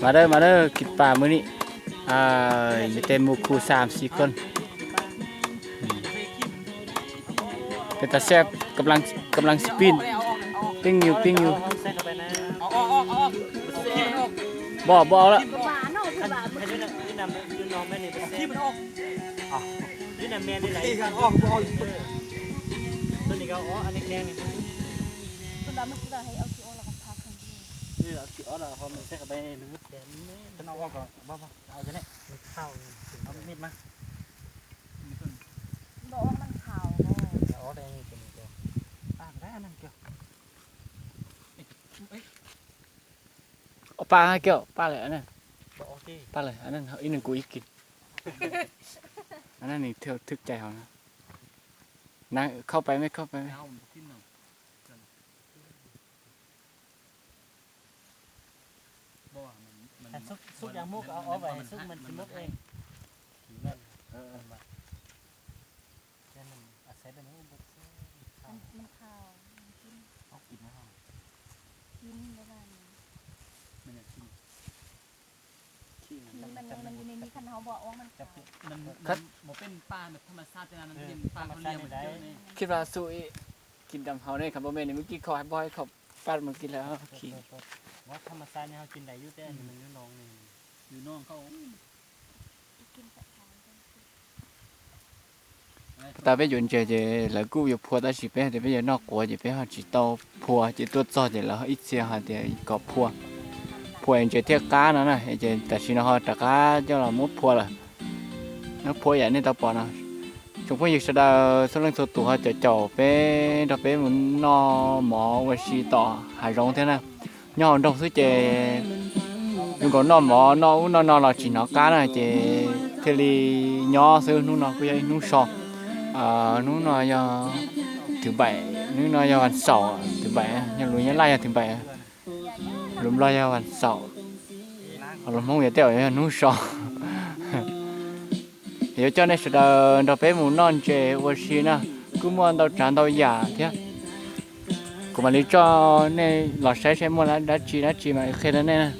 มาเด้อกินปลามื้อนี้มีแต่หมู่คู่3-4คนเป็นตาแซ่บกำลังสปินปิ้งอยู่บ่เอาละนี่นำแมนได้ไหนตัวนี้ก็อันนี้แดงนี่ตัวดำมันคือให้เอาขี้อ้อแล้วก็พักนี่เอาขี้อ้อแล้วพอมันใส่เข้าไปมันมุดแดงนี่ฉันเอาออกก่อนบ้าเอาจะเนี่ยข้าวเอามีดมาบอกว่ามันขาวอ๋อแดงนี่เป็นเดียวได้อันนั้นเกี่ยวเอาปลาให้เกี่ยวปลาเลยอันนั้น โอเค ปลาเลยอันนั้นอีกหนึ่งกูอีกกินอันนั้นนี่เที่ยวทึกใจเขานะนั่งเข้าไปไหมซุกยางมุกเอาไว้ซุกมันกินมุกเองนั่นนั่นอาศัยแบบนี้มันข้าวเอากินนะกินได้บ้างมันกินมันอยู่ในนี้คันเขาบอกว่ามันเป็นปลาแบบธรรมชาติแต่นั้นเป็นปลาเขาเลี้ยงได้คิดว่าสู้กินดำเขาเนี่ยครับบ่แม่นนี่เมื่อกี้เขาให้บ่อยเขาปลามันกินแล้วขี้ว่าธรรมชาติเนี่ยเขากินได้อยู่แต่มันอยู่น้องนี่อยู่น้องเขาแต่bây giờ chơi là cú yêu phua ta chỉ biết thì bây giờ nó quá chỉ biết họ chỉ tao phua chỉ tuốt cho thì là ít xe họ thì có phua anh chơi theo cá nữa này chơi tại vì nó họ trả cá cho là mốt phua là nó phua vậy nên tao bỏ nó chúng tôi dịch ra số lượng số tụ họ chơi chầu bé đặc biệt muốn nó mỏ và xì tỏ hải rong thế nào nhỏ đồng số chơi nhưng còn nó mỏ nó là chỉ nó cá này chơi thì li nhỏ xưa nó cũng vậy nó sọ nó do thứ bảy nó do ăn sầu thứ bảy nhưng lúa nhá lai thứ bảy lúa lai do ăn sầu lúa mông vậy tiểu nó sầu hiểu cho nên sự đó bé muốn non chơi vô xí na cứ muốn đâu tràn đâu giả thế của mình lý cho nên lọt xe mua là đã chỉ mà khi đó nên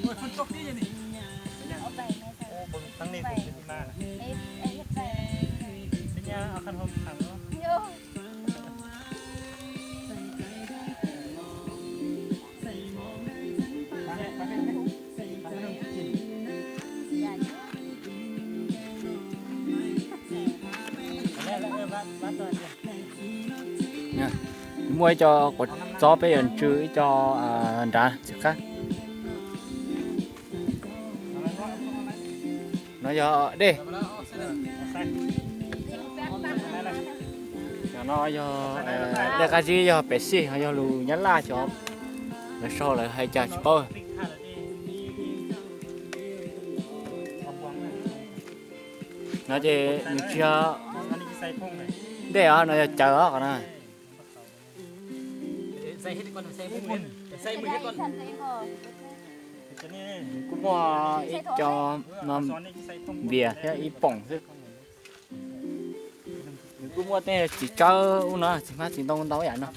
mua cho có gió bây giờ chữ cho đá chứ khác nó cho đi nó cho để cái gì cho bé xí cho lù nhắn la cho nó sau lại hay chả bơ nó chỉ cho để nó chờ còn nàyใส่ให้ก่อนใส่มือใส่มือให้ก่อนcũng mua ít cho nó bìa theo ít bỏng chứ cũng mua tên chỉ cho nó chỉ phát chỉ đông vậy nó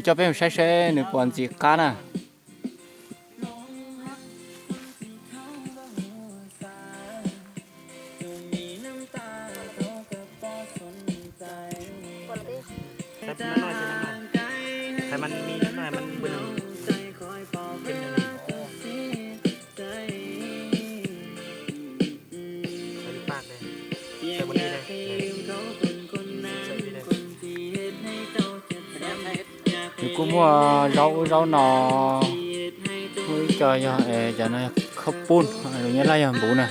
cho bé xe nữa còn gì cá nèแต่มันมีนิดหน่อยมันบึ้งเป็นอย่างนี้ใส่ปากเลยใส่บนนี้เลยcũng mua rau nò với cho nó khắp bún rồi nhớ lại làm bún này